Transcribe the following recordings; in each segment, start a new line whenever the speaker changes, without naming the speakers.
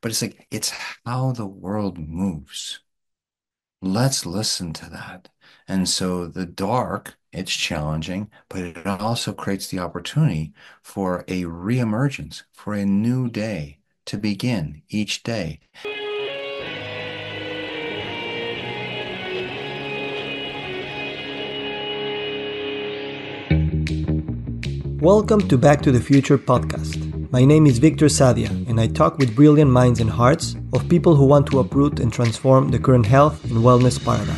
but it's like it's how the world moves. Let's listen to that. And so the dark, it's challenging, but it also creates the opportunity for a reemergence, for a new day to begin each day.
Welcome to Back to the Future podcast. My name is Victor Sadia, and I talk with brilliant minds and hearts of people who want to uproot and transform the current health and wellness paradigm.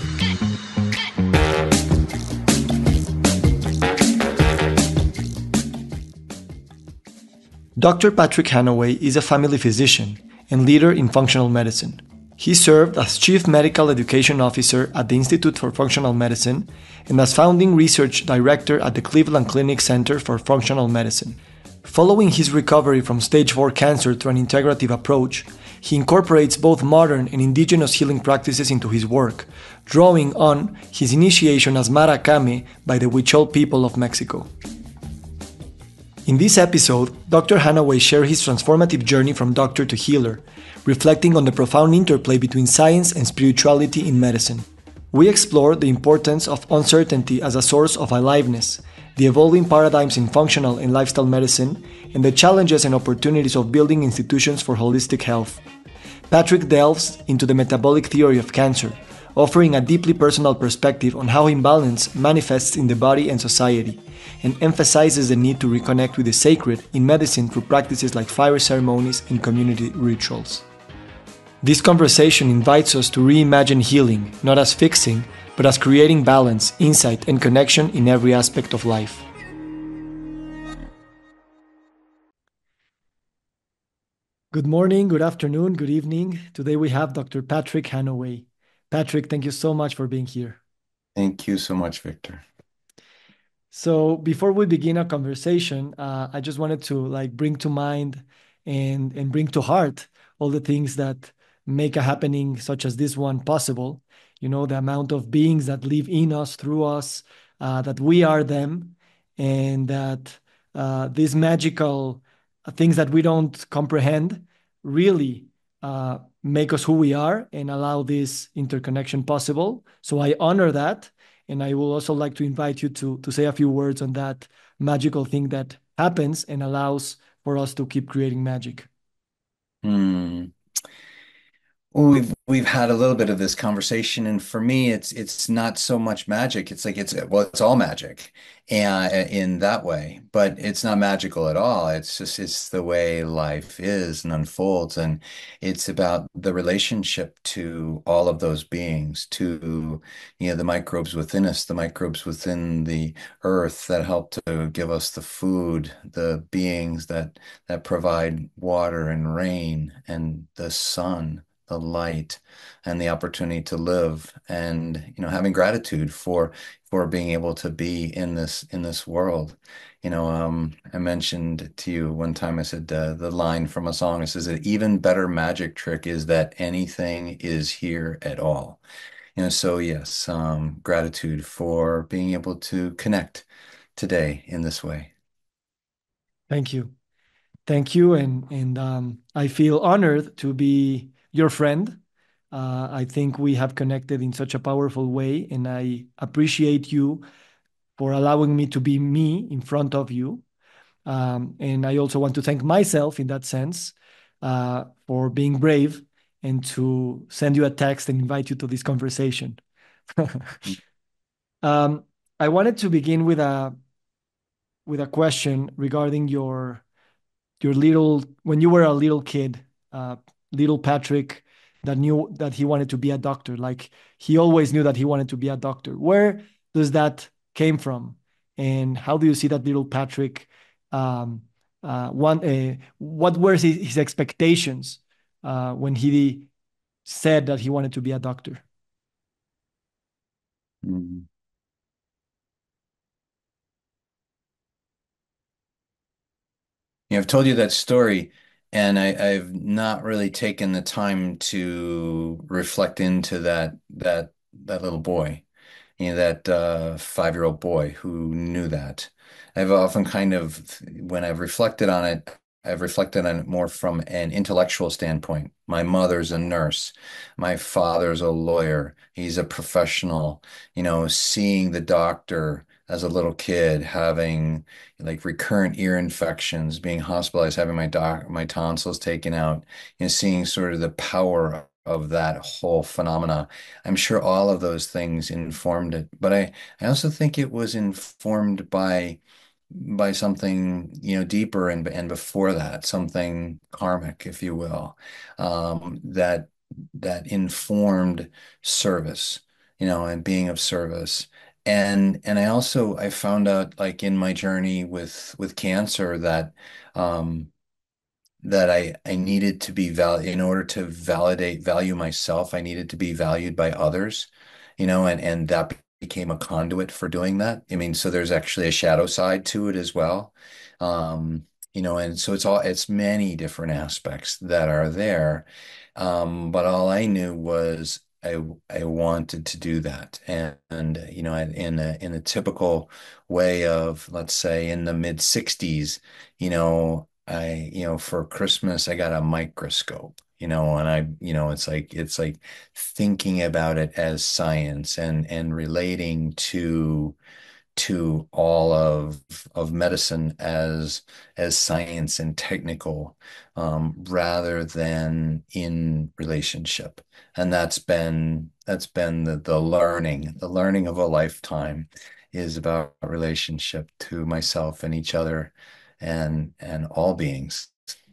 Dr. Patrick Hanaway is a family physician and leader in functional medicine. He served as Chief Medical Education Officer at the Institute for Functional Medicine and as founding research director at the Cleveland Clinic Center for Functional Medicine. Following his recovery from stage 4 cancer through an integrative approach, he incorporates both modern and indigenous healing practices into his work, drawing on his initiation as Maracame by the Huichol people of Mexico. In this episode, Dr. Hanaway shares his transformative journey from doctor to healer, reflecting on the profound interplay between science and spirituality in medicine. We explore the importance of uncertainty as a source of aliveness, the evolving paradigms in functional and lifestyle medicine, and the challenges and opportunities of building institutions for holistic health. Patrick delves into the metabolic theory of cancer, offering a deeply personal perspective on how imbalance manifests in the body and society, and emphasizes the need to reconnect with the sacred in medicine through practices like fire ceremonies and community rituals. This conversation invites us to reimagine healing, not as fixing, but as creating balance, insight, and connection in every aspect of life. Good morning, good afternoon, good evening. Today we have Dr. Patrick Hanaway. Patrick, thank you so much for being here.
Thank you so much, Victor.
So before we begin our conversation, I just wanted to bring to mind and bring to heart all the things that make a happening such as this one possible. You know, the amount of beings that live in us, through us, that we are them, and that these magical things that we don't comprehend really make us who we are and allow this interconnection possible. So I honor that. And I will also like to invite you to say a few words on that magical thing that happens and allows for us to keep creating magic.
Hmm. Well, we've had a little bit of this conversation, and for me, it's not so much magic. It's like it's all magic, and in that way, but it's not magical at all. It's the way life is and unfolds, and it's about the relationship to all of those beings, to the microbes within us, the microbes within the earth that help to give us the food, the beings that provide water and rain and the sun, the light, and the opportunity to live, and having gratitude for being able to be in this world. I mentioned to you one time, I said the line from a song, it says an even better magic trick is that anything is here at all. So yes, gratitude for being able to connect today in this way.
Thank you. Thank you. And I feel honored to be your friend. I think we have connected in such a powerful way, and I appreciate you for allowing me to be me in front of you. And I also want to thank myself in that sense for being brave and to send you a text and invite you to this conversation. um, I wanted to begin with a question regarding your little when you were a little kid, uh, little Patrick that knew that he wanted to be a doctor. Like he always knew that he wanted to be a doctor. Where does that came from, and how do you see that little Patrick? Um, what were his expectations when he said that he wanted to be a doctor?
Mhm. I've told you that story, and I've not really taken the time to reflect into that little boy, that 5-year-old boy who knew that. I've often when I've reflected on it, I've reflected on it more from an intellectual standpoint. My mother's a nurse. My father's a lawyer. He's a professional, seeing the doctor as a little kid, having like recurrent ear infections, being hospitalized, having my tonsils taken out, seeing sort of the power of that whole phenomena. I'm sure all of those things informed it, but I also think it was informed by something, deeper and before that, something karmic, if you will, that informed service, and being of service. And I found out, like, in my journey with cancer, that I needed to be in order to value myself, I needed to be valued by others, and that became a conduit for doing that. I mean, so there's actually a shadow side to it as well. And so it's many different aspects that are there. But all I knew was I wanted to do that. And in a typical way of, let's say, in the mid 60s, for Christmas, I got a microscope, and it's like thinking about it as science and relating to all of medicine as science and technical, rather than in relationship. And that's been the learning of a lifetime is about relationship to myself and each other and all beings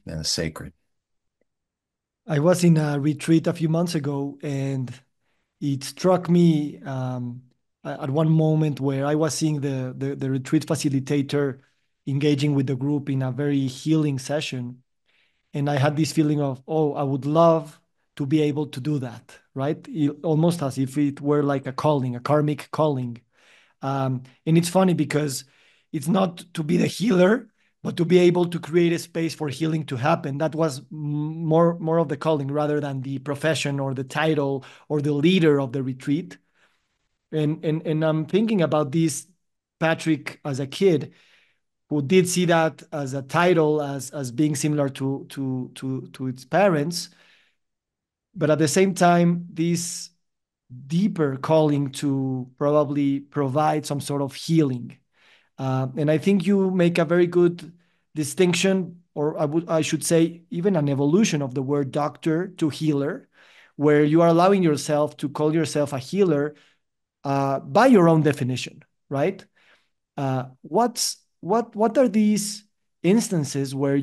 and the sacred.
I was in a retreat a few months ago, and it struck me at one moment where I was seeing the retreat facilitator engaging with the group in a very healing session. And I had this feeling of, oh, I would love to be able to do that, right? Almost as if it were like a calling, a karmic calling. And it's funny because it's not to be the healer, but to be able to create a space for healing to happen. That was more of the calling rather than the profession or the title or the leader of the retreat. And I'm thinking about this Patrick as a kid who did see that as a title, as being similar to its parents, but at the same time, this deeper calling to probably provide some sort of healing. And I think you make a very good distinction, or I should say, even an evolution of the word doctor to healer, where you are allowing yourself to call yourself a healer by your own definition, right? What are these instances where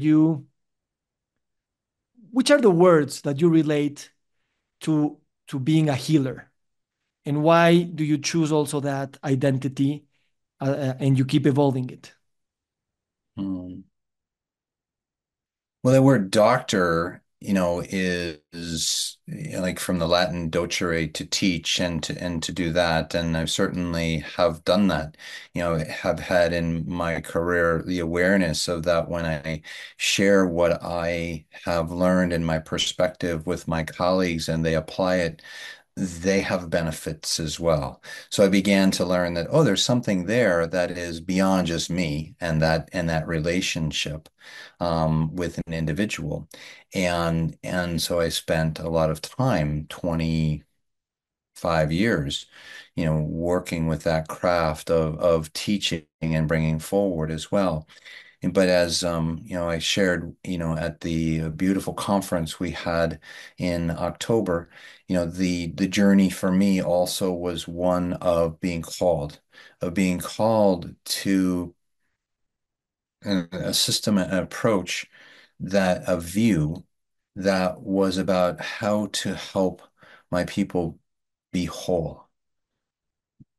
which are the words that you relate to being a healer, and why do you choose also that identity, and you keep evolving it?
Hmm. Well, the word doctor, is, like from the Latin docere, to teach and to do that. And I certainly have done that, have had in my career the awareness of that when I share what I have learned in my perspective with my colleagues and they apply it, they have benefits as well. So I began to learn that, oh, there's something there that is beyond just me and that relationship, with an individual. And so I spent a lot of time, 25 years, working with that craft of teaching and bringing forward as well. But as I shared, at the beautiful conference we had in October, the journey for me also was one of being called to a system, an approach, that a view that was about how to help my people be whole,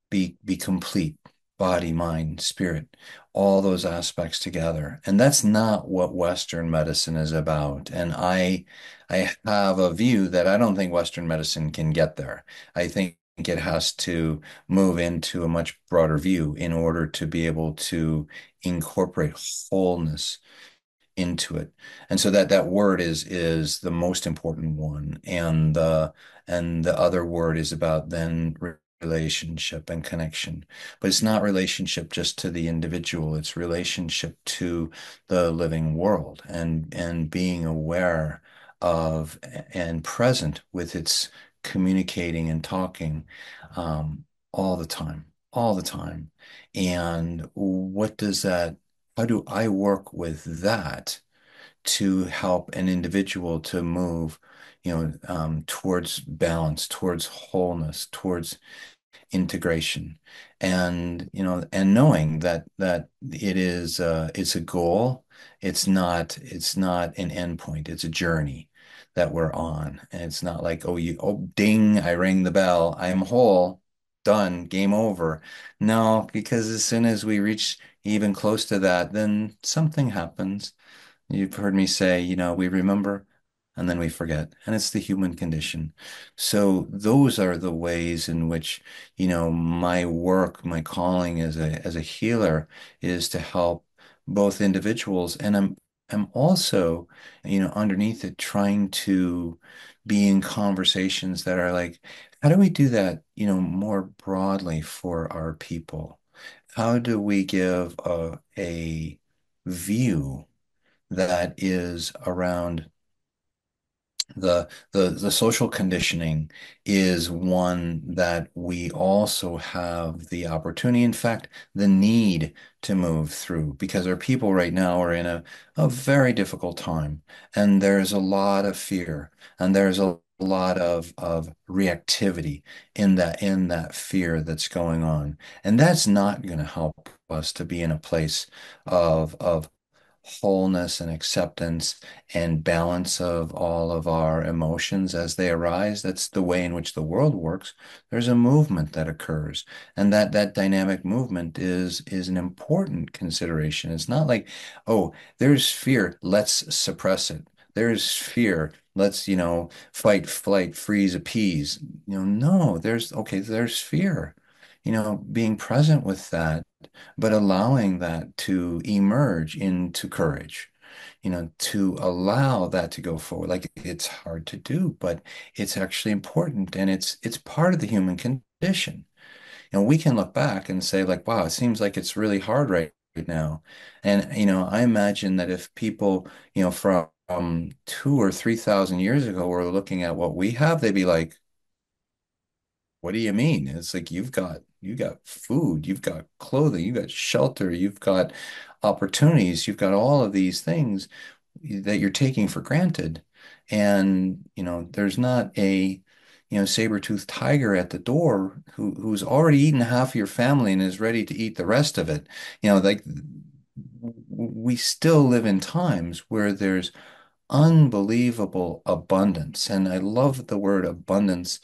be complete, body, mind, spirit, all those aspects together. And that's not what Western medicine is about. And I have a view that I don't think Western medicine can get there. I think it has to move into a much broader view in order to be able to incorporate wholeness into it. And so that word is the most important one. And the other word is about then relationship and connection. But it's not relationship just to the individual, it's relationship to the living world and being aware of and present with its communicating and talking all the time, all the time. And what does that, how do I work with that to help an individual to move, towards balance, towards wholeness, towards integration, and and knowing that it's a goal. It's not an endpoint. It's a journey that we're on, and it's not like, oh, ding, I rang the bell, I'm whole, done, game over. No, because as soon as we reach even close to that, then something happens. You've heard me say, we remember and then we forget, and it's the human condition. So those are the ways in which, my work, my calling as a healer is to help both individuals, and I'm also, underneath it trying to be in conversations that are like, how do we do that, more broadly for our people? How do we give a view that is around the social conditioning is one that we also have the opportunity, in fact, the need to move through, because our people right now are in a very difficult time, and there's a lot of fear, and there's a lot of reactivity in that fear that's going on. And that's not going to help us to be in a place of wholeness and acceptance and balance of all of our emotions as they arise. That's the way in which the world works. There's a movement that occurs, and that dynamic movement is an important consideration. It's not like, oh, there's fear, let's suppress it. There's fear, let's, fight, flight, freeze, appease. No, there's fear. Being present with that, but allowing that to emerge into courage, to allow that to go forward. Like, it's hard to do, but it's actually important, and it's part of the human condition. We can look back and say, like, wow, it seems like it's really hard right now. And, I imagine that if people, from 2 or 3 thousand years ago were looking at what we have, they'd be like, what do you mean? It's like you got food, you've got clothing, you've got shelter, you've got opportunities, you've got all of these things that you're taking for granted. And, there's not a, saber-toothed tiger at the door who's already eaten half of your family and is ready to eat the rest of it. Like, we still live in times where there's unbelievable abundance. And I love the word abundance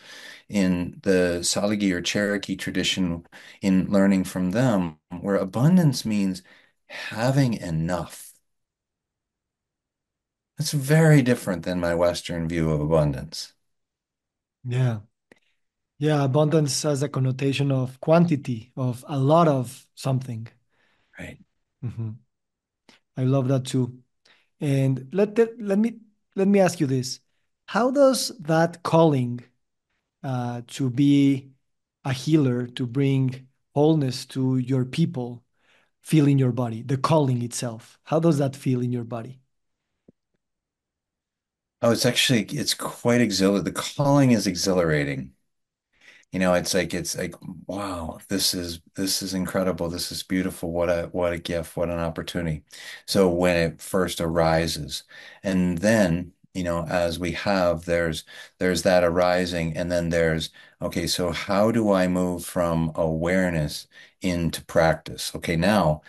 in the Saligi or Cherokee tradition, in learning from them, where abundance means having enough. That's very different than my Western view of abundance.
Yeah. Yeah, abundance has a connotation of quantity, of a lot of something.
Right.
Mhm. I love that too. And let me ask you this. How does that calling to be a healer, to bring wholeness to your people, feel in your body? The calling itself. How does that feel in your body?
Oh, it's quite exhilarating. The calling is exhilarating. It's like, wow, this is incredible. This is beautiful. What a gift, what an opportunity. So when it first arises, and then, as we have, there's that arising, and then there's, okay, so how do I move from awareness into practice? Okay, now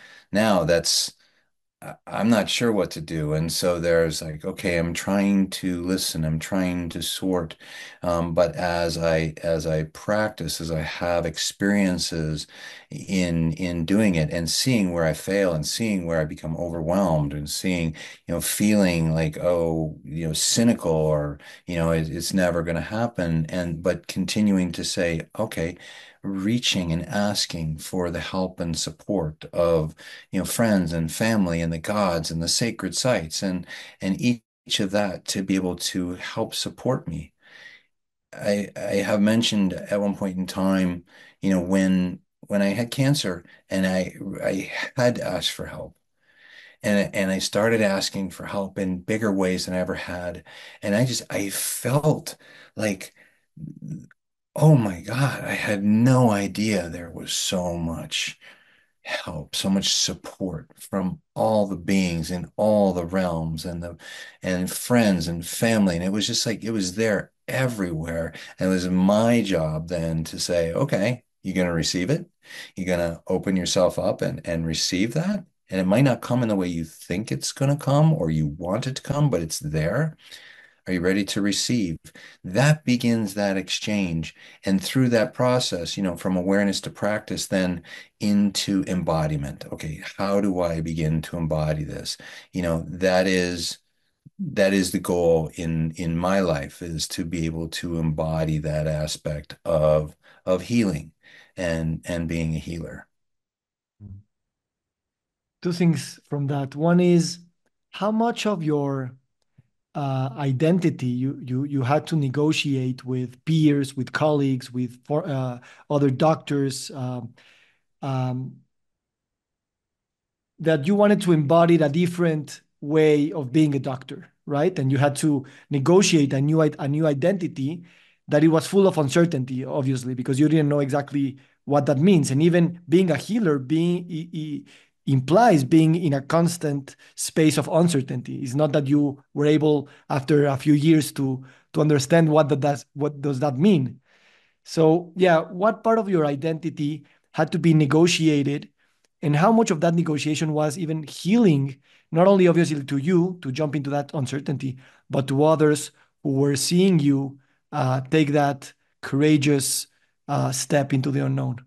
I'm not sure what to do. And so there's like, okay, I'm trying to listen, I'm trying to sort. But as I practice, as I have experiences in doing it and seeing where I fail and seeing where I become overwhelmed and seeing, feeling like, oh, cynical, or, it's never going to happen. But continuing to say, okay, reaching and asking for the help and support of, friends and family and the gods and the sacred sites, and each of that to be able to help support me. I have mentioned at one point in time, when I had cancer and I had to ask for help. And I started asking for help in bigger ways than I ever had. And I felt like, oh my God, I had no idea there was so much help, so much support from all the beings in all the realms and friends and family. And it was just like it was there everywhere. And it was my job then to say, okay, you're gonna receive it. You're gonna open yourself up and receive that. And it might not come in the way you think it's gonna come or you want it to come, but it's there. Are you ready to receive? That begins that exchange. And through that process, from awareness to practice, then into embodiment. Okay, how do I begin to embody this? That is the goal in my life is to be able to embody that aspect of healing and being a healer.
Two things from that. One is how much of your identity you had to negotiate with peers, with colleagues, with other doctors, um, that you wanted to embody a different way of being a doctor, right? And you had to negotiate a new identity that it was full of uncertainty, obviously, because you didn't know exactly what that means. And even being a healer implies being in a constant space of uncertainty. It's not that you were able after a few years to understand what does that mean. So, yeah, what part of your identity had to be negotiated, and how much of that negotiation was even healing, not only obviously to you to jump into that uncertainty, but to others who were seeing you take that courageous step into the unknown?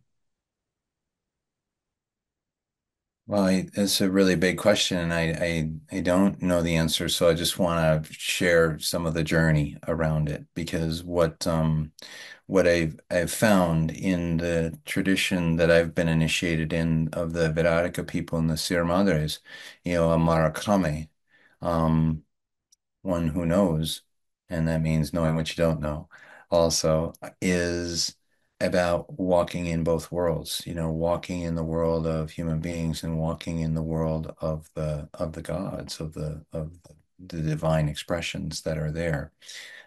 Well, it's a really big question, and I don't know the answer, so I just want to share some of the journey around it because what I've found in the tradition that I've been initiated in of the Vedanta people and the Sierra Madres, Amarakame, um, one who knows, and that means knowing what you don't know, also is about walking in both worlds, walking in the world of human beings and walking in the world of the gods, of the divine expressions that are there.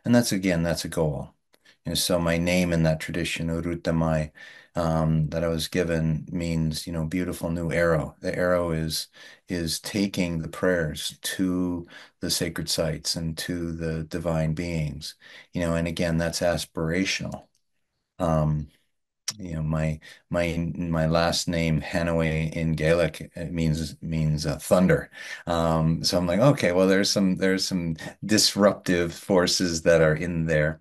And that's a goal. So my name in that tradition, Urutamai, that I was given means, beautiful new arrow. The arrow is taking the prayers to the sacred sites and to the divine beings, and again, that's aspirational. Um, my last name Hanaway in Gaelic it means thunder. So I'm like, okay, well, there's some disruptive forces that are in there.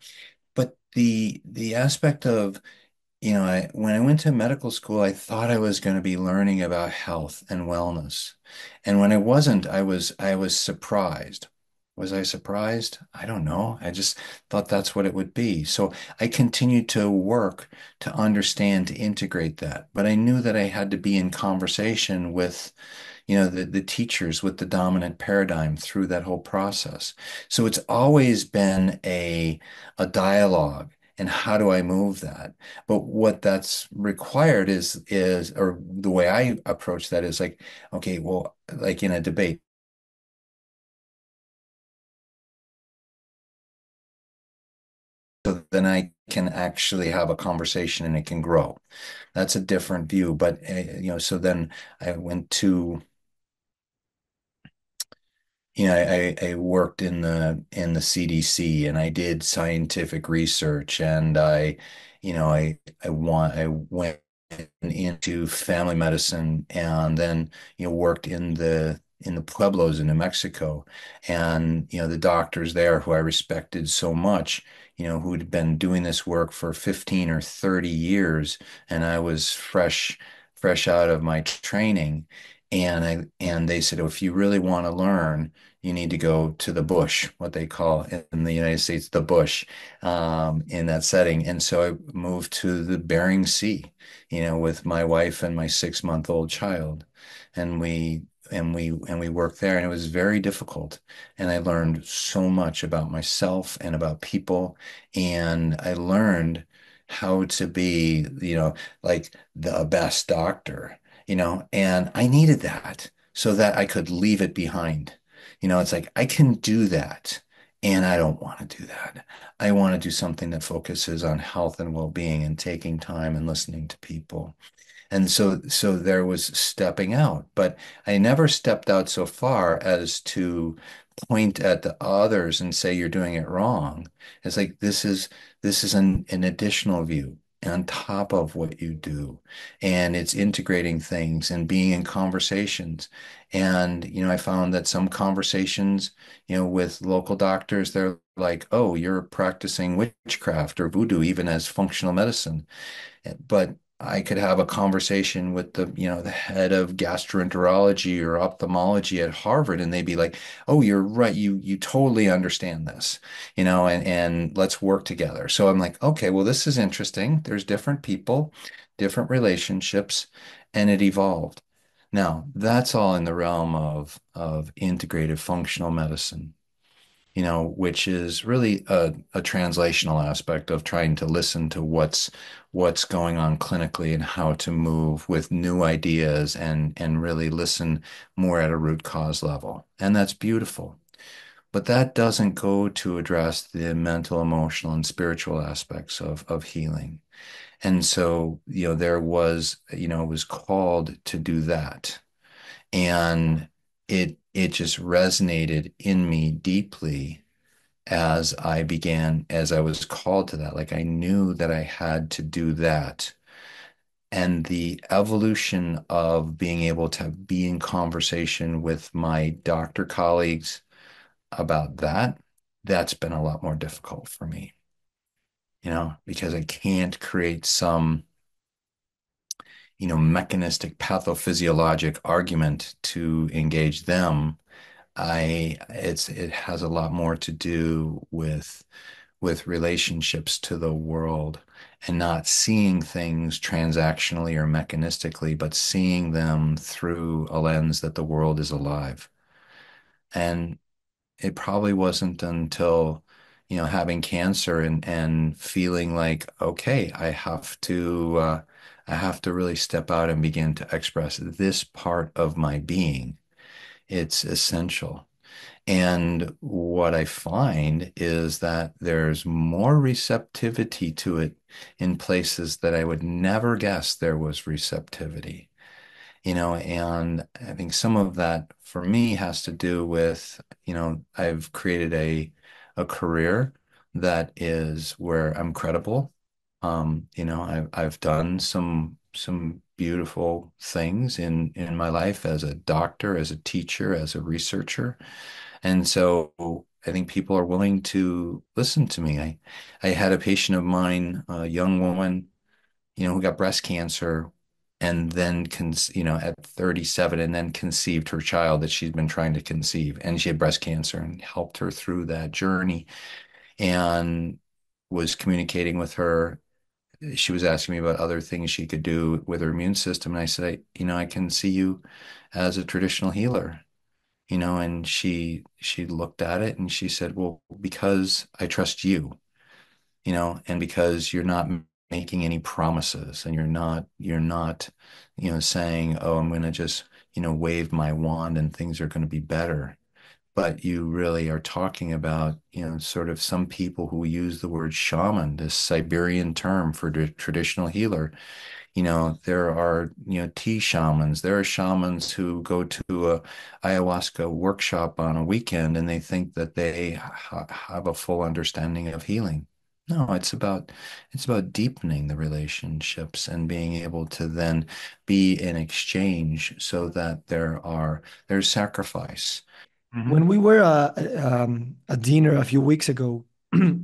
But the aspect of, when I went to medical school, I thought I was going to be learning about health and wellness. And when I wasn't, I was surprised. Was I surprised? I don't know. I just thought that's what it would be. So I continued to work to understand, to integrate that. But I knew that I had to be in conversation with the teachers with the dominant paradigm through that whole process. So it's always been a dialogue. And how do I move that? But what that's required is, or the way I approach that is like, okay, well, like in a debate, so then I can actually have a conversation and it can grow. That's a different view. But so then I went to I worked in the CDC and I did scientific research and I went into family medicine and then worked in the pueblos in New Mexico and the doctors there who I respected so much who'd been doing this work for 15 or 30 years and I was fresh out of my training and they said, oh, if you really want to learn, you need to go to the bush, what they call in the United States, the bush, in that setting. And so I moved to the Bering Sea, with my wife and my 6-month-old child. And and we worked there, and it was very difficult. And I learned so much about myself and about people, and I learned how to be, like the best doctor, and I needed that so that I could leave it behind. It's like I can do that, and I don't want to do that. I want to do something that focuses on health and well-being and taking time and listening to people. And so there was stepping out, but I never stepped out so far as to point at the others and say you're doing it wrong. It's like this is an additional view on top of what you do. And it's integrating things and being in conversations. And, I found that some conversations, with local doctors, they're like, oh, you're practicing witchcraft or voodoo, even as functional medicine. But I could have a conversation with the head of gastroenterology or ophthalmology at Harvard, and they'd be like, "Oh, you're right. You totally understand this, and let's work together." So I'm like, "Okay, well, this is interesting. There's different people, different relationships, and it evolved." Now, that's all in the realm of integrative functional medicine, which is really a translational aspect of trying to listen to what's going on clinically and how to move with new ideas and really listen more at a root cause level. And that's beautiful. But that doesn't go to address the mental, emotional, and spiritual aspects of healing. And so, it was called to do that. And it just resonated in me deeply as I was called to that. Like I knew that I had to do that. And the evolution of being able to be in conversation with my doctor colleagues about that's been a lot more difficult for me, because I can't create some, mechanistic pathophysiologic argument to engage them. It has a lot more to do with relationships to the world and not seeing things transactionally or mechanistically, but seeing them through a lens that the world is alive. And it probably wasn't until, having cancer and feeling like, okay, I have to really step out and begin to express this part of my being. It's essential. And what I find is that there's more receptivity to it in places that I would never guess there was receptivity. And I think some of that for me has to do with, I've created a career that is where I'm credible. I've done some beautiful things in my life as a doctor, as a teacher, as a researcher. And so I think people are willing to listen to me. I had a patient of mine, a young woman, who got breast cancer and then, at 37 and then conceived her child that she'd been trying to conceive. And she had breast cancer and helped her through that journey and was communicating with her. She was asking me about other things she could do with her immune system. And I said, I can see you as a traditional healer, and she looked at it and she said, well, because I trust you, and because you're not making any promises and you're not, saying, oh, I'm going to just, wave my wand and things are going to be better. But you really are talking about, sort of some people who use the word shaman, this Siberian term for the traditional healer. There are, tea shamans. There are shamans who go to a ayahuasca workshop on a weekend and they think that they have a full understanding of healing. No, it's about deepening the relationships and being able to then be in exchange so that there's sacrifice. Hmm.
When we were at dinner a few weeks ago,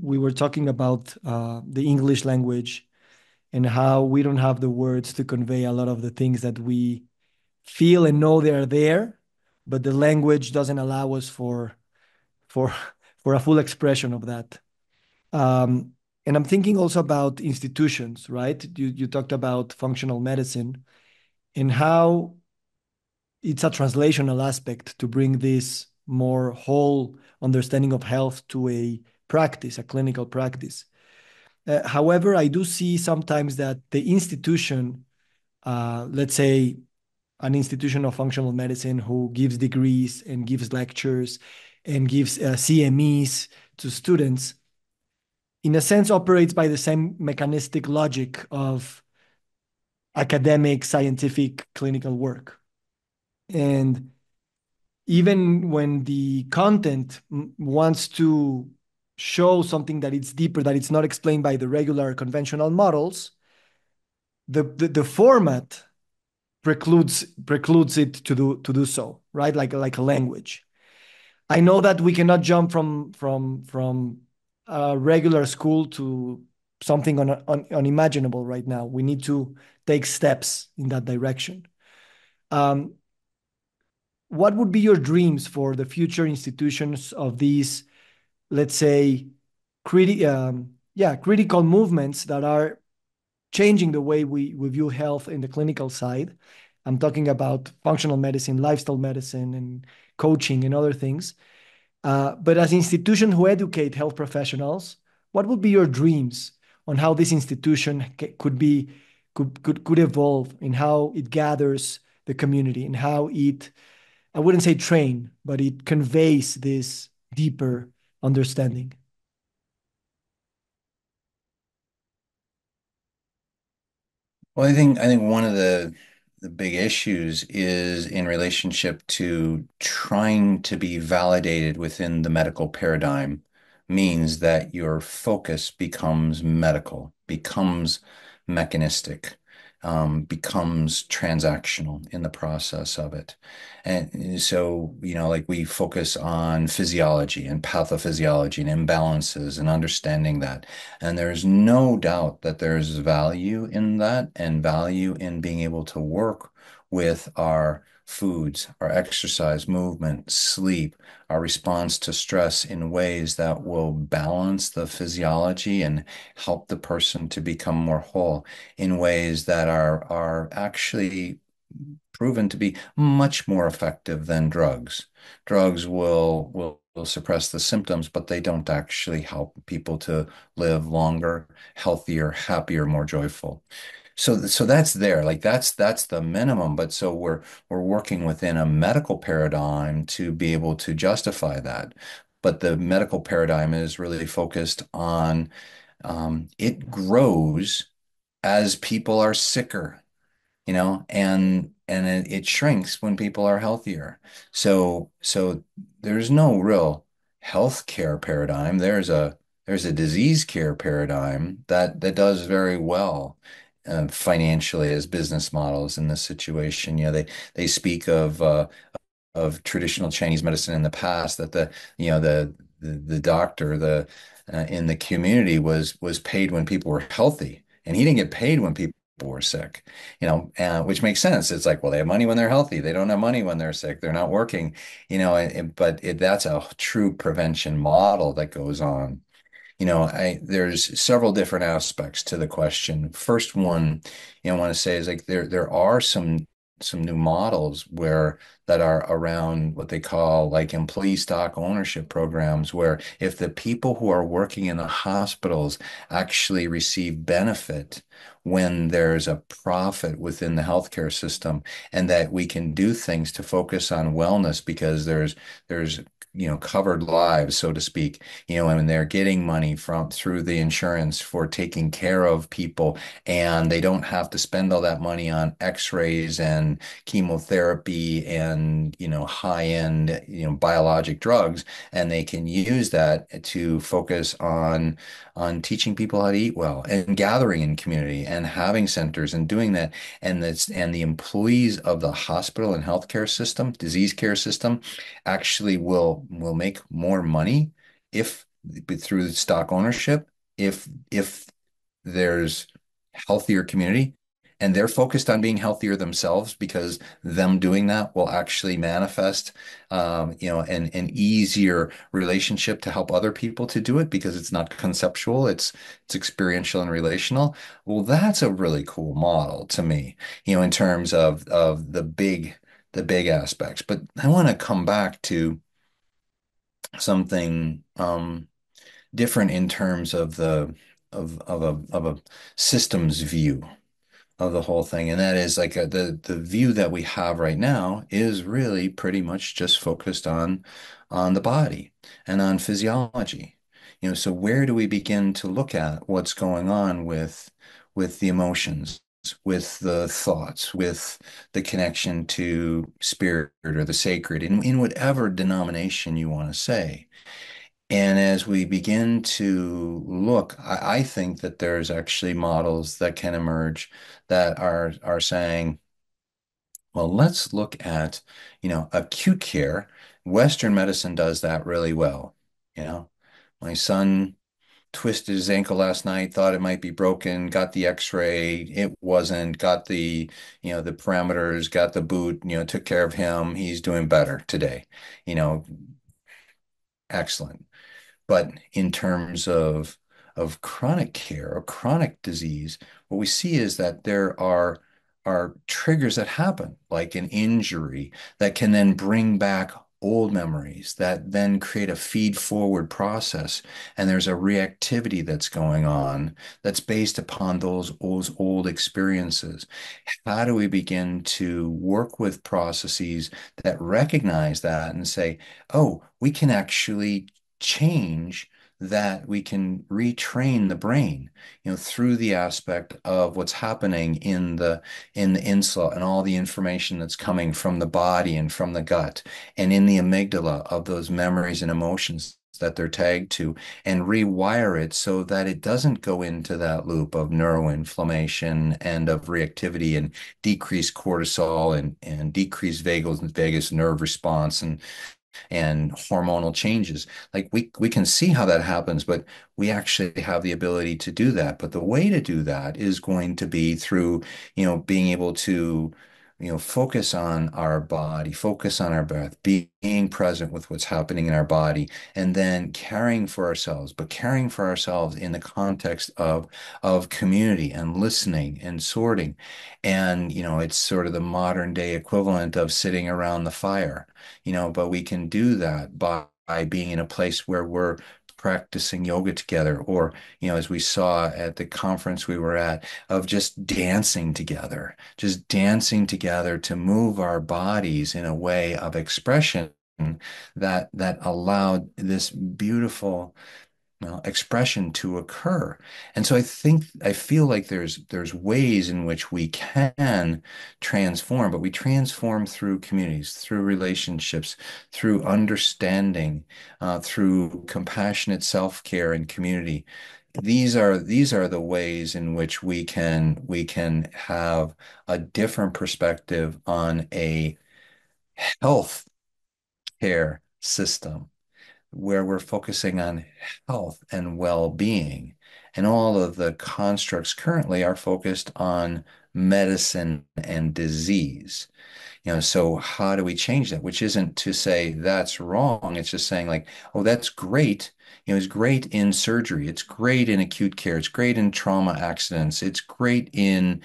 we were talking about the English language and how we don't have the words to convey a lot of the things that we feel and know they are there, but the language doesn't allow us for for a full expression of that. Um, and I'm thinking also about institutions, right? You talked about functional medicine and how it's a translational aspect to bring this more whole understanding of health to a practice, a clinical practice. However, I do see sometimes that the institution, let's say an institution of functional medicine who gives degrees and gives lectures and gives CMEs to students, in a sense, operates by the same mechanistic logic of academic, scientific, clinical work. And even when the content wants to show something that it's deeper, that it's not explained by the regular conventional models, the format precludes it to do so, right? Like a language. I know that we cannot jump from a regular school to something unimaginable right now. We need to take steps in that direction. Um, what would be your dreams for the future institutions of these, let's say, critical movements that are changing the way we view health in the clinical side? I'm talking about functional medicine, lifestyle medicine, and coaching and other things. But as institutions who educate health professionals, what would be your dreams on how this institution could evolve in how it gathers the community and how it, I wouldn't say train, but it conveys this deeper understanding?
Well, I think one of the big issues is in relationship to trying to be validated within the medical paradigm means that your focus becomes medical, becomes mechanistic, becomes transactional in the process of it. And so, like we focus on physiology and pathophysiology and imbalances and understanding that. And there's no doubt that there's value in that and value in being able to work with our foods, our exercise, movement, sleep, our response to stress in ways that will balance the physiology and help the person to become more whole in ways that are actually proven to be much more effective than drugs. Drugs will suppress the symptoms, but they don't actually help people to live longer, healthier, happier, more joyful. So that's there. Like that's the minimum. But so we're working within a medical paradigm to be able to justify that. But the medical paradigm is really focused on it grows as people are sicker, and it shrinks when people are healthier. So there's no real health care paradigm. There's a disease care paradigm that does very well financially as business models in this situation. They speak of traditional Chinese medicine in the past that the doctor in the community was paid when people were healthy, and he didn't get paid when people were sick, which makes sense. It's like, well, they have money when they're healthy. They don't have money when they're sick. They're not working, but that's a true prevention model that goes on. There's several different aspects to the question. First one, I want to say is like there are some new models that are around what they call like employee stock ownership programs, where if the people who are working in the hospitals actually receive benefit when there's a profit within the healthcare system, and that we can do things to focus on wellness because there's covered lives, so to speak, and they're getting money from through the insurance for taking care of people, and they don't have to spend all that money on x-rays and chemotherapy and, high-end, biologic drugs, and they can use that to focus on teaching people how to eat well and gathering in community and having centers and doing that. And the employees of the hospital and healthcare system, disease care system, actually will make more money if through stock ownership, if there's healthier community, and they're focused on being healthier themselves, because them doing that will actually manifest an easier relationship to help other people to do it, because it's not conceptual, it's experiential and relational. Well, that's a really cool model to me, in terms of the big the big aspects. But I want to come back to something different in terms of the of a systems view of the whole thing. And that is like the view that we have right now is really pretty much just focused on the body and on physiology. So where do we begin to look at what's going on with the emotions, with the thoughts, with the connection to spirit or the sacred, in whatever denomination you want to say. And as we begin to look, I think that there's actually models that can emerge that are saying, well, let's look at, acute care. Western medicine does that really well. You know, my son twisted his ankle last night, thought it might be broken, got the x-ray, it wasn't, got the parameters, got the boot, took care of him. He's doing better today. You know, excellent. But in terms of chronic care or chronic disease, what we see is that there are triggers that happen, like an injury, that can then bring back old memories that then create a feed forward process. And there's a reactivity that's going on that's based upon those old experiences. How do we begin to work with processes that recognize that and say, oh, we can actually change that, we can retrain the brain, through the aspect of what's happening in the insula and all the information that's coming from the body and from the gut and in the amygdala of those memories and emotions that they're tagged to, and rewire it so that it doesn't go into that loop of neuroinflammation and of reactivity and decreased cortisol and decreased vagus nerve response and hormonal changes. Like we can see how that happens, but we actually have the ability to do that. But the way to do that is going to be through, being able to, focus on our body, focus on our breath, being present with what's happening in our body, and then caring for ourselves, but caring for ourselves in the context of community and listening and sorting. And, it's sort of the modern day equivalent of sitting around the fire, but we can do that by being in a place where we're practicing yoga together, or, as we saw at the conference we were at, of just dancing together to move our bodies in a way of expression that allowed this beautiful expression to occur. And so I feel like there's ways in which we can transform, but we transform through communities, through relationships, through understanding, through compassionate self-care and community. These are the ways in which we can have a different perspective on a health care system where we're focusing on health and well-being. And all of the constructs currently are focused on medicine and disease. So how do we change that? Which isn't to say that's wrong. It's just saying like, oh, that's great. It's great in surgery. It's great in acute care. It's great in trauma accidents. It's great in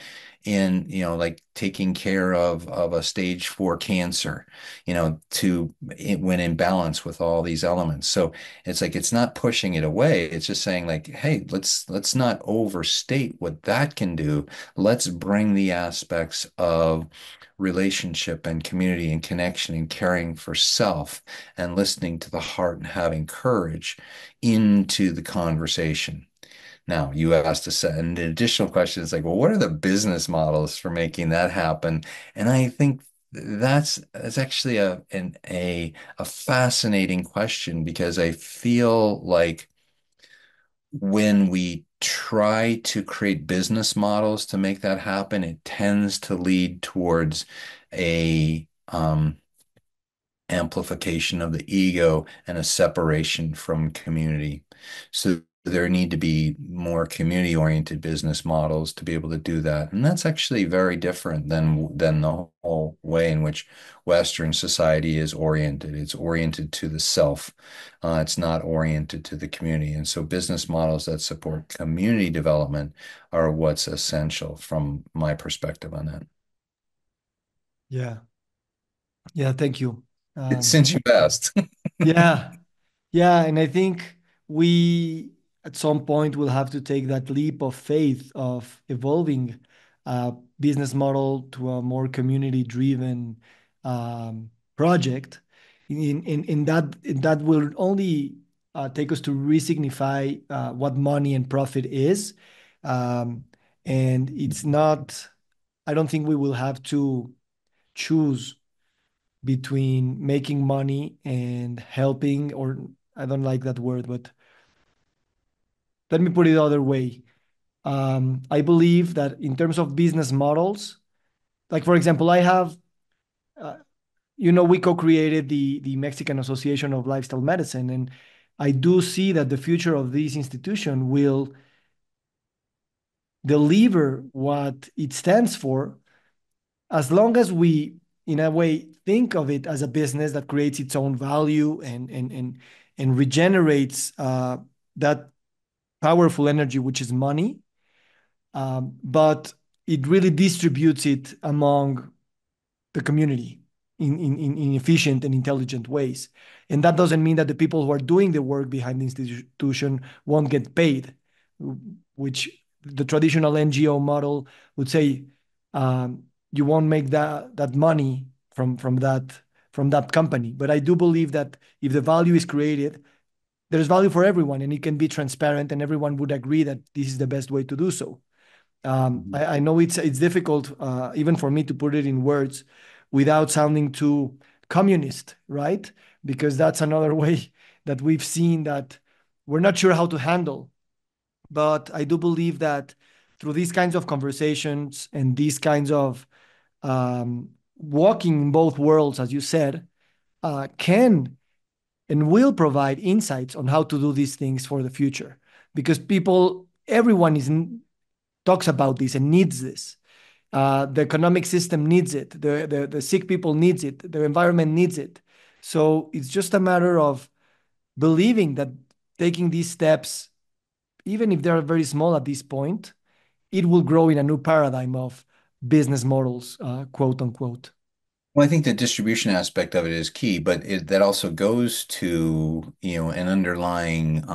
like taking care of a stage 4 cancer, when in balance with all these elements. So it's like it's not pushing it away. It's just saying like, hey, let's not overstate what that can do. Let's bring the aspects of relationship and community and connection and caring for self and listening to the heart and having courage into the conversation. Now, you asked us an additional question. It's like, well, what are the business models for making that happen? And I think that's actually a fascinating question, because I feel like when we try to create business models to make that happen, it tends to lead towards a amplification of the ego and a separation from community. So there need to be more community-oriented business models to be able to do that. And that's actually very different than the whole way in which Western society is oriented. It's oriented to the self. It's not oriented to the community. And so business models that support community development are what's essential from my perspective on that.
Yeah. Yeah, thank you.
Since you asked.
Yeah, yeah, and I think we at some point will have to take that leap of faith of evolving a business model to a more community-driven project. In that will only take us to re-signify what money and profit is, um, and it's not. I don't think we will have to choose between making money and helping, or I don't like that word, but let me put it the other way. I believe that in terms of business models, like for example, I have, uh, we co-created the Mexican Association of Lifestyle Medicine, and I do see that the future of this institution will deliver what it stands for, as long as we, in a way, think of it as a business that creates its own value and regenerates that powerful energy, which is money, but it really distributes it among the community in efficient and intelligent ways. And that doesn't mean that the people who are doing the work behind the institution won't get paid, which the traditional NGO model would say, you won't make that money from that company. But I do believe that if the value is created, there's value for everyone, and it can be transparent, and everyone would agree that this is the best way to do so. I know it's difficult, even for me, to put it in words without sounding too communist, right? Because that's another way that we've seen that we're not sure how to handle. But I do believe that through these kinds of conversations and these kinds of walking in both worlds, as you said, can and will provide insights on how to do these things for the future. Because everyone talks about this and needs this. The economic system needs it. The sick people needs it. The environment needs it. So it's just a matter of believing that taking these steps, even if they are very small at this point, it will grow in a new paradigm of business models, quote unquote.
Well, I think the distribution aspect of it is key, but that also goes to, an underlying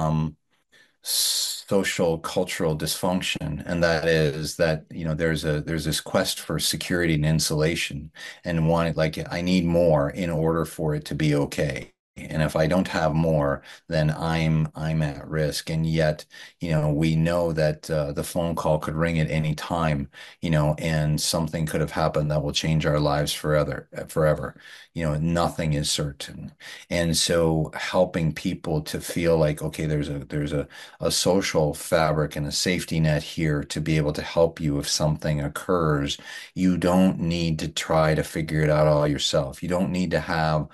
social cultural dysfunction, and that is that there's this quest for security and insulation, and want like I need more in order for it to be okay. And if I don't have more, then I'm at risk. And yet, we know that the phone call could ring at any time, and something could have happened that will change our lives forever, forever. Nothing is certain. And so helping people to feel like, okay, there's a social fabric and a safety net here to be able to help you if something occurs. You don't need to try to figure it out all yourself. You don't need to have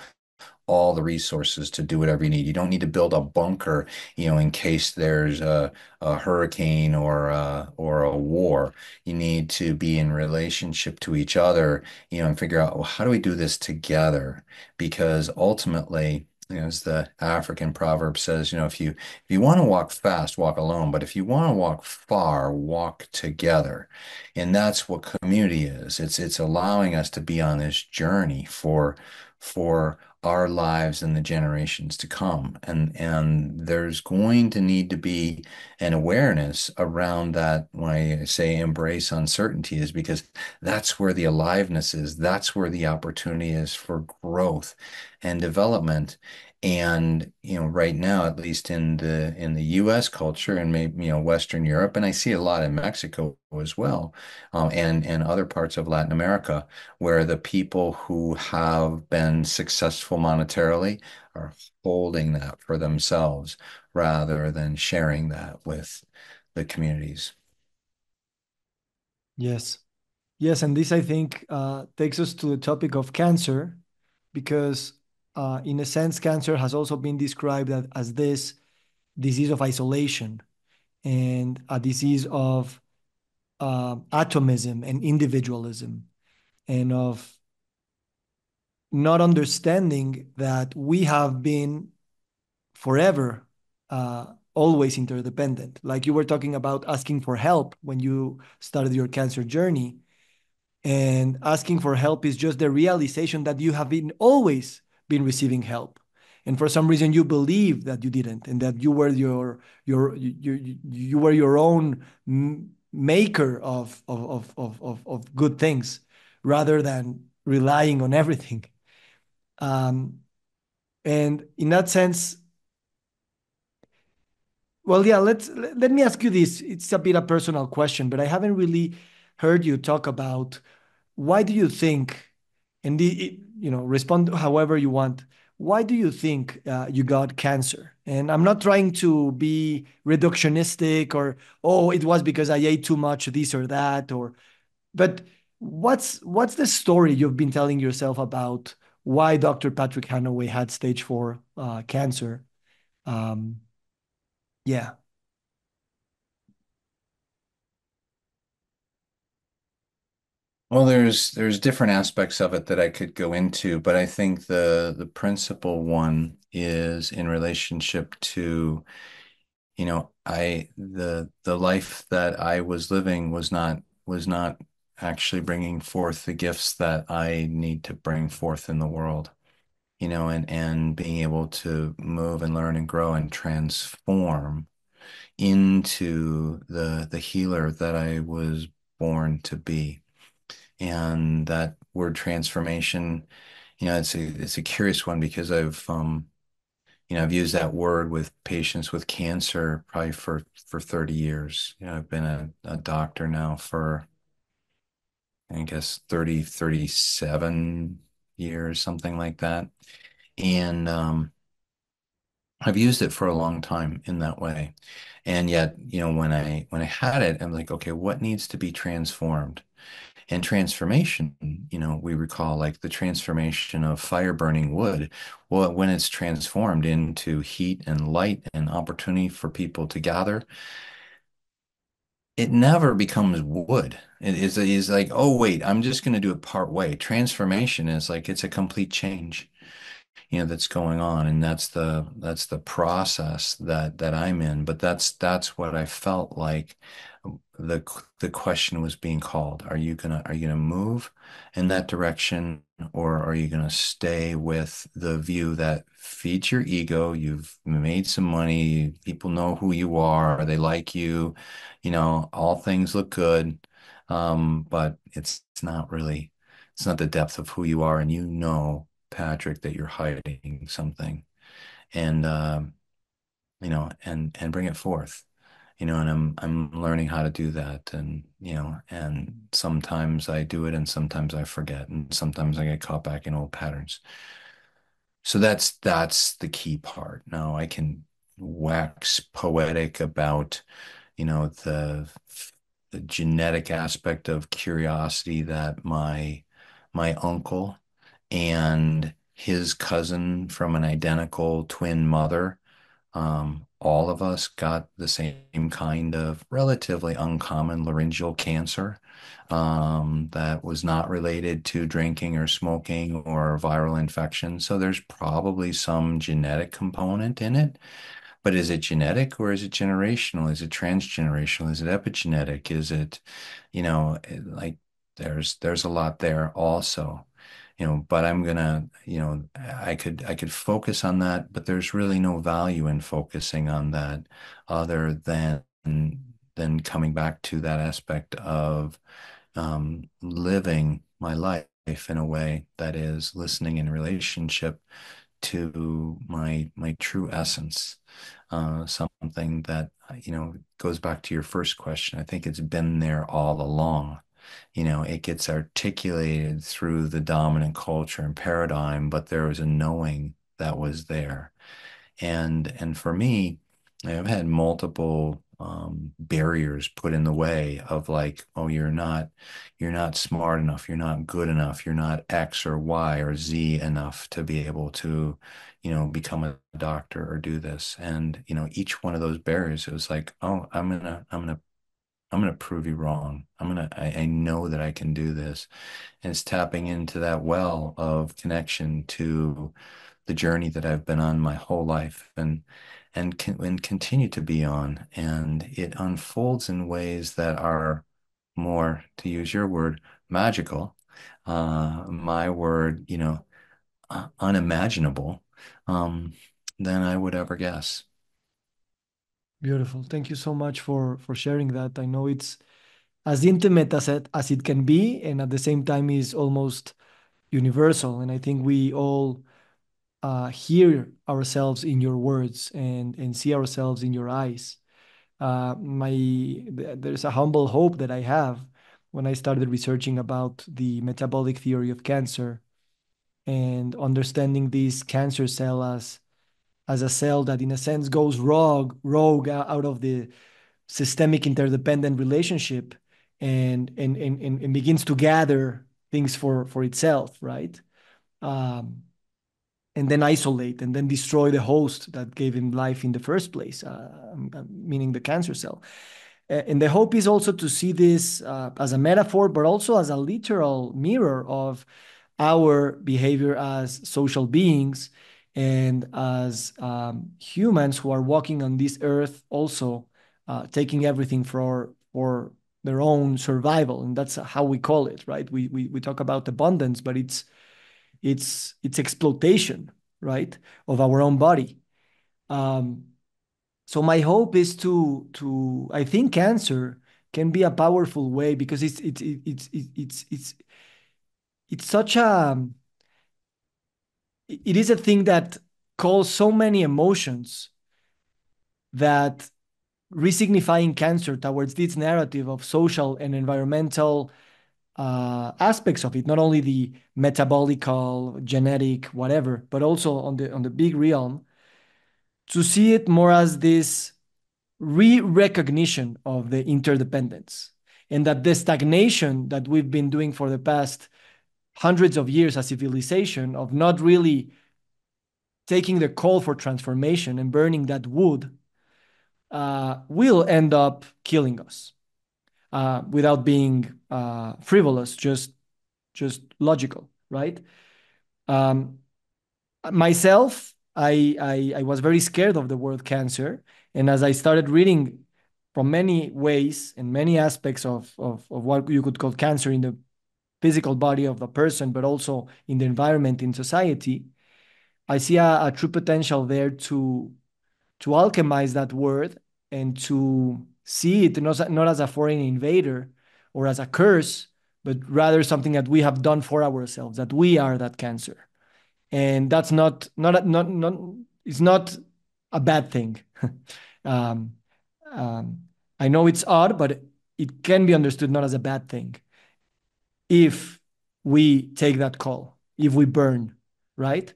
all the resources to do whatever you need. You don't need to build a bunker, in case there's a hurricane or a war. You need to be in relationship to each other, and figure out, well, how do we do this together? Because ultimately, as the African proverb says, if you want to walk fast, walk alone. But if you want to walk far, walk together. And that's what community is. It's allowing us to be on this journey for our lives and the generations to come. And there's going to need to be an awareness around that. When I say embrace uncertainty, is because that's where the aliveness is. That's where the opportunity is for growth and development. And right now, at least in the U.S. culture and maybe Western Europe, and I see a lot in Mexico as well, and other parts of Latin America, where the people who have been successful monetarily are holding that for themselves rather than sharing that with the communities.
Yes. Yes. And this, I think, takes us to the topic of cancer, because, in a sense, cancer has also been described as this disease of isolation and a disease of atomism and individualism, and of not understanding that we have been forever always interdependent. Like you were talking about asking for help when you started your cancer journey. And asking for help is just the realization that you have been always been receiving help. And for some reason you believe that you didn't, and that you were you were your own maker of good things rather than relying on everything. Um, and in that sense, well, yeah, let me ask you this. It's a bit a personal question, but I haven't really heard you talk about why do you think, and respond however you want. Why do you think you got cancer? And I'm not trying to be reductionistic or, oh, it was because I ate too much this or that, or, but what's the story you've been telling yourself about why Dr. Patrick Hanaway had stage 4 cancer? Um, yeah.
Well, there's different aspects of it that I could go into, but I think the principal one is in relationship to, the life that I was living was not actually bringing forth the gifts that I need to bring forth in the world, and being able to move and learn and grow and transform into the healer that I was born to be. And that word transformation, it's a curious one because I've used that word with patients with cancer probably for 30 years. I've been a doctor now for, I guess, 37 years, something like that. And I've used it for a long time in that way. And yet, when I had it, I'm like, okay, what needs to be transformed? And transformation, we recall like the transformation of fire burning wood. Well, when it's transformed into heat and light and opportunity for people to gather, it never becomes wood. It is like, oh, wait, I'm just going to do it part way. Transformation is like it's a complete change, that's going on, and that's the process that I'm in. But that's what I felt like the the question was being called. Are you gonna move in that direction, or are you gonna stay with the view that feeds your ego? You've made some money, people know who you are, they like you, all things look good, but it's not the depth of who you are, and Patrick, that you're hiding something, and and bring it forth, and I'm learning how to do that, and sometimes I do it, and sometimes I forget, and sometimes I get caught back in old patterns. So that's the key part. Now I can wax poetic about, the genetic aspect of curiosity that my uncle and his cousin from an identical twin mother, all of us got the same kind of relatively uncommon laryngeal cancer, that was not related to drinking or smoking or viral infection. So there's probably some genetic component in it. But is it genetic or is it generational? Is it transgenerational? Is it epigenetic? Is it, like there's a lot there also, but I'm gonna, I could focus on that, but there's really no value in focusing on that other than coming back to that aspect of living my life in a way that is listening in relationship to my true essence, something that goes back to your first question. I think it's been there all along. It gets articulated through the dominant culture and paradigm, but there was a knowing that was there. And for me, I've had multiple barriers put in the way of like, oh, you're not smart enough, you're not good enough, you're not X or Y or Z enough to be able to, become a doctor or do this. And each one of those barriers, it was like, oh, I'm gonna prove you wrong. I know that I can do this. And it's tapping into that well of connection to the journey that I've been on my whole life, and continue to be on. And it unfolds in ways that are more, to use your word, magical, my word, unimaginable, um, than I would ever guess.
Beautiful. Thank you so much for sharing that. I know it's as intimate as it can be, and at the same time is almost universal. And I think we all hear ourselves in your words and see ourselves in your eyes. There's a humble hope that I have when I started researching about the metabolic theory of cancer and understanding this cancer cell as a cell that in a sense goes rogue out of the systemic interdependent relationship and begins to gather things for itself, right? Um, and then isolate and then destroy the host that gave him life in the first place, meaning the cancer cell. And the hope is also to see this as a metaphor, but also as a literal mirror of our behavior as social beings and as humans who are walking on this earth, also taking everything for their own survival. And that's how we call it, right? We talk about abundance, but it's exploitation, right, of our own body. Um, so my hope is to I think cancer can be a powerful way because it's such a it is a thing that calls so many emotions that resignifying cancer towards this narrative of social and environmental aspects of it, not only the metabolical, genetic, whatever, but also on the big realm, to see it more as this re-recognition of the interdependence and that the stagnation that we've been doing for the past hundreds of years as civilization of not really taking the call for transformation and burning that wood will end up killing us without being frivolous, just logical, right? Um, Myself, I was very scared of the word cancer. And as I started reading from many ways and many aspects of what you could call cancer in the physical body of the person, but also in the environment, in society, I see a true potential there to alchemize that word and to see it not as a foreign invader or as a curse, but rather something that we have done for ourselves, that we are that cancer. And that's not it's not a bad thing. um, um, I know it's odd, but it can be understood not as a bad thing if we take that call, if we burn, right?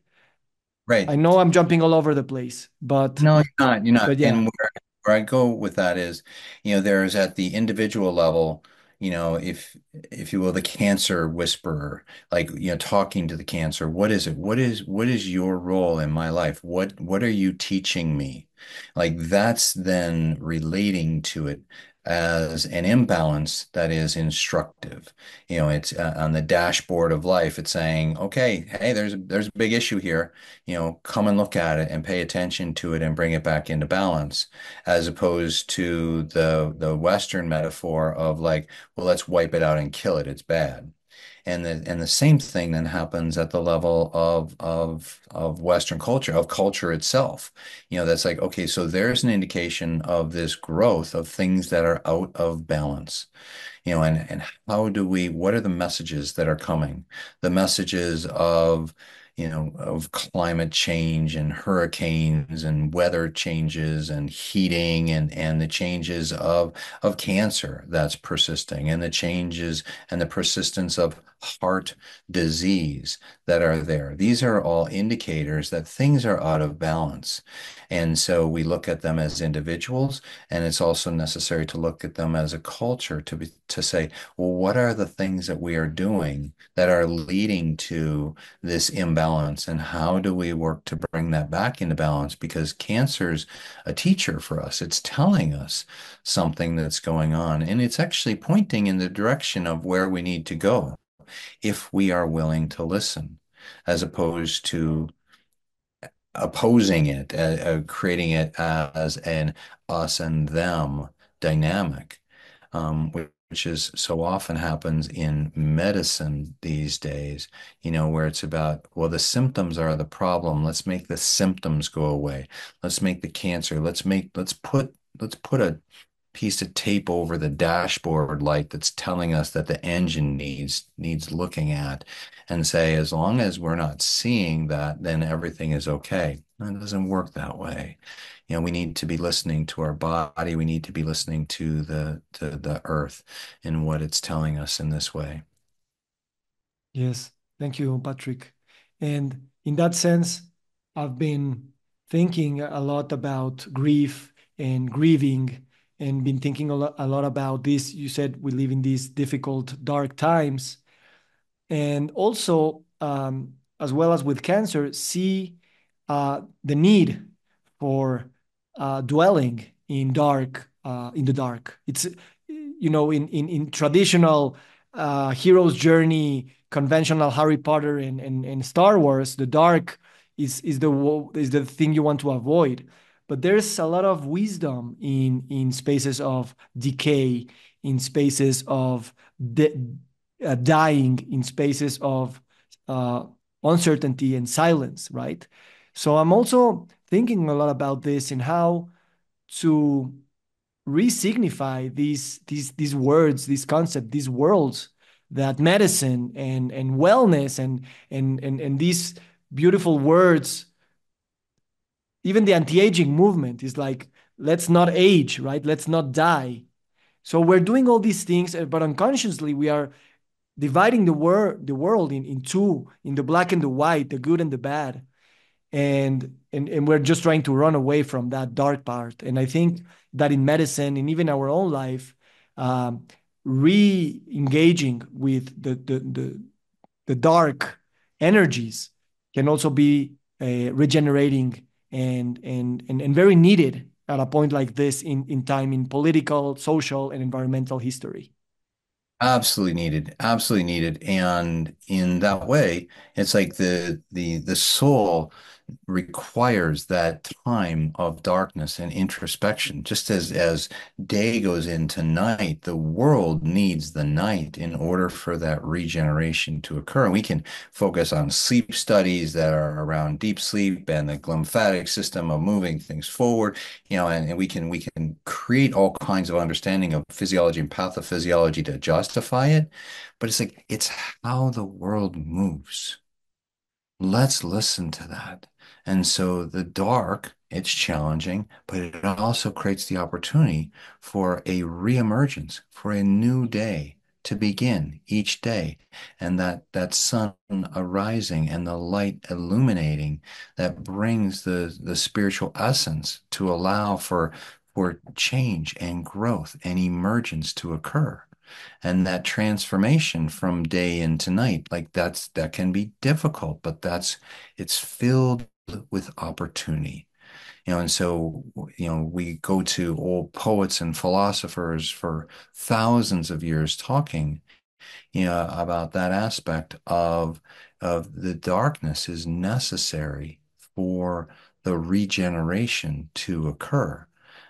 Right.
I know I'm jumping all over the place,
No, you're not. You're not.
but yeah.
And where I go with that is, there's at the individual level, if you will, the cancer whisperer, like, talking to the cancer. What is it? What is your role in my life? What are you teaching me? Like that's then relating to it as an imbalance that is instructive. It's on the dashboard of life. It's saying, okay, hey, there's a big issue here, come and look at it and pay attention to it and bring it back into balance, as opposed to the Western metaphor of like, well, let's wipe it out and kill it. It's bad. And the same thing then happens at the level of Western culture, of culture itself. That's like, okay, so there's an indication of this growth of things that are out of balance. And what are the messages that are coming? The messages of climate change and hurricanes and weather changes and heating and the changes of cancer that's persisting and the changes and the persistence of heart disease that are there. These are all indicators that things are out of balance. And so we look at them as individuals, and it's also necessary to look at them as a culture to say, well, what are the things that we are doing that are leading to this imbalance, and how do we work to bring that back into balance? Because cancer's a teacher for us. It's telling us something that's going on, and it's actually pointing in the direction of where we need to go if we are willing to listen, as opposed to opposing it, creating it as an us and them dynamic, which is so often happens in medicine these days, where it's about, well, the symptoms are the problem. Let's make the symptoms go away. Let's make the cancer. Let's put a piece of tape over the dashboard light that's telling us that the engine needs looking at, and say, as long as we're not seeing that, then everything is okay. It doesn't work that way. We need to be listening to our body. We need to be listening to the earth and what it's telling us in this way.
Yes, thank you, Patrick. And in that sense, I've been thinking a lot about grief and grieving, and been thinking a lot about this. You said we live in these difficult, dark times, and also, as well as with cancer, see the need for dwelling in in the dark. It's, in traditional hero's journey, conventional Harry Potter and Star Wars, the dark is the thing you want to avoid. But there's a lot of wisdom in spaces of decay, in spaces of dying, in spaces of uh, uncertainty and silence, right? So I'm also thinking a lot about this and how to re-signify these words, these concepts, these worlds that medicine and wellness and these beautiful words, even the anti-aging movement is like, let's not age, right? Let's not die. So we're doing all these things, but unconsciously we are dividing the world in two, in the black and the white, the good and the bad. And we're just trying to run away from that dark part. And I think that in medicine and even our own life, um, re-engaging with the dark energies can also be regenerating and very needed at a point like this in time, in political, social, and environmental history.
Absolutely needed, absolutely needed. And in that way, it's like the soul requires that time of darkness and introspection. Just as day goes into night, the world needs the night in order for that regeneration to occur. And we can focus on sleep studies that are around deep sleep and the glymphatic system of moving things forward, and we can create all kinds of understanding of physiology and pathophysiology to justify it. But it's like it's how the world moves. Let's listen to that. And so the dark, it's challenging, but it also creates the opportunity for a reemergence, for a new day to begin each day. And that sun arising and the light illuminating that brings the spiritual essence to allow for change and growth and emergence to occur. And that transformation from day into night, like that can be difficult, but it's filled with opportunity. And so, we go to old poets and philosophers for thousands of years talking, about that aspect of the darkness is necessary for the regeneration to occur.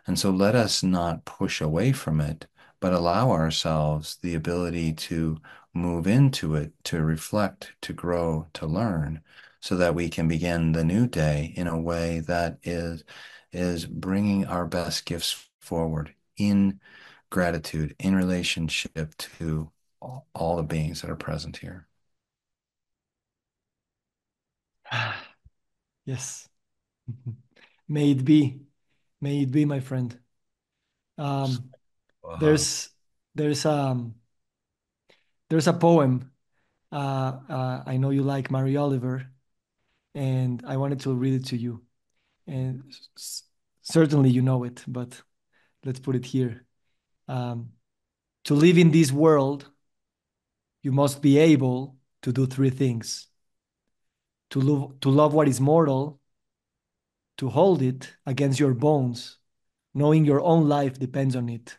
And so let us not push away from it, but allow ourselves the ability to move into it, to reflect, to grow, to learn, so that we can begin the new day in a way that is bringing our best gifts forward in gratitude, in relationship to all the beings that are present here.
Yes. May it be. May it be, my friend. Um,
Uh-huh.
there's there's there's a poem. I know you like Mary Oliver, and I wanted to read it to you. And certainly you know it, but let's put it here. Um, to live in this world, you must be able to do three things: to love what is mortal, to hold it against your bones, knowing your own life depends on it,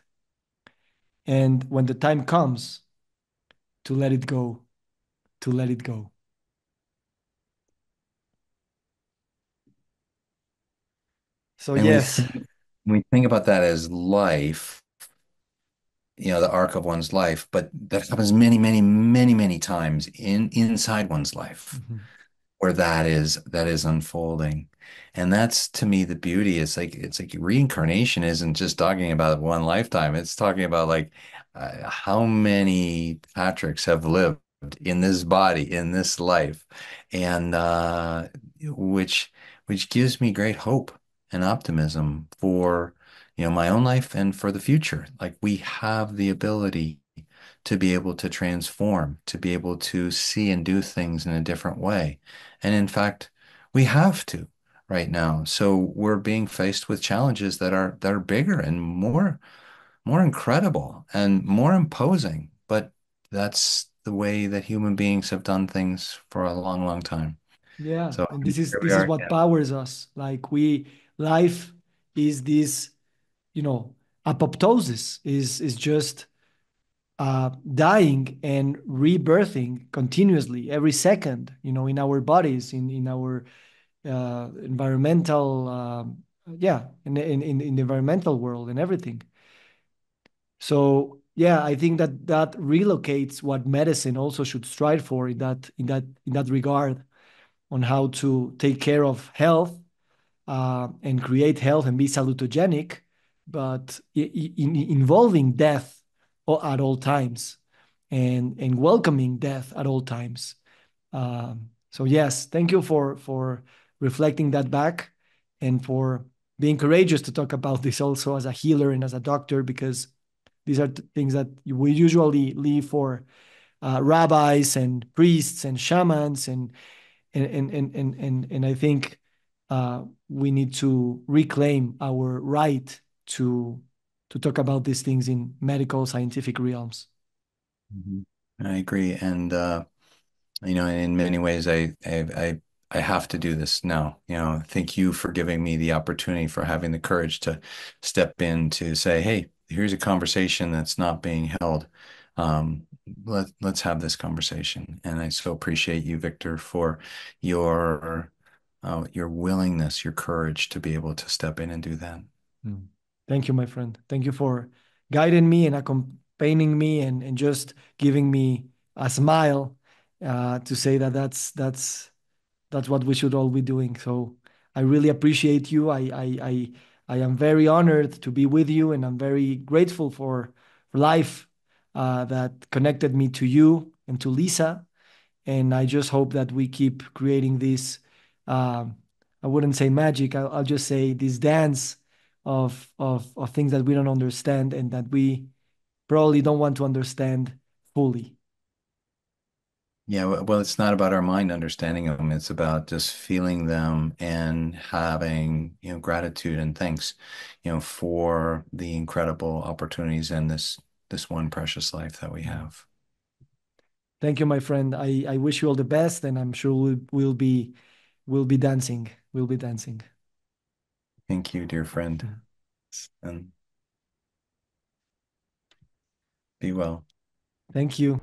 and when the time comes, to let it go, to let it go. So
And we
yes.
think we think about that as life. the arc of one's life, but that happens many, many, many, many times inside one's life
Mhm.
where that is unfolding. And that's to me the beauty. It's like reincarnation isn't just talking about one lifetime. It's talking about like how many Patricks have lived in this body, in this life, and which which gives me great hope and optimism for my own life and for the future. Like we have the ability to be able to transform, to be able to see and do things in a different way. And in fact, we have to right now. So we're being faced with challenges that are bigger and more incredible and more imposing. But that's the way that human beings have done things for a long, long time.
Yeah,
So
and
here we
this is
are
what
again.
powers us. Like we life is this, you know, apoptosis is just dying and rebirthing continuously every second, in our bodies, in our environmental, yeah, in the environmental world and everything. So yeah, I think that that relocates what medicine also should strive for in that regard, on how to take care of health, and create health and be salutogenic, but involving death at all times, and welcoming death at all times. So yes, thank you for reflecting that back, and for being courageous to talk about this also as a healer and as a doctor, because these are things that we usually leave for rabbis and priests and shamans, and I think we need to reclaim our right to talk about these things in medical scientific realms.
Mhm. I agree. And in many ways, I have to do this now. Thank you for giving me the opportunity, for having the courage to step in to say, hey, here's a conversation that's not being held. Um, let's have this conversation. And I so appreciate you, Victor, for your your willingness, your courage to be able to step in and do that.
Mm. Thank you, my friend. Thank you for guiding me and accompanying me, and just giving me a smile, to say that that's what we should all be doing. So I really appreciate you. I am very honored to be with you, and I'm very grateful for life, that connected me to you and to Lisa. And I just hope that we keep creating this. Um, I wouldn't say magic. I'll just say this dance of things that we don't understand, and that we probably don't want to understand fully.
Yeah, well, it's not about our mind understanding them. It's about just feeling them and having, gratitude and thanks, for the incredible opportunities and this one precious life that we
Mm.
have.
Thank you, my friend. I wish you all the best, and I'm sure we'll be dancing. We'll be dancing.
Thank you, dear friend,
Mm.
and be well.
Thank you.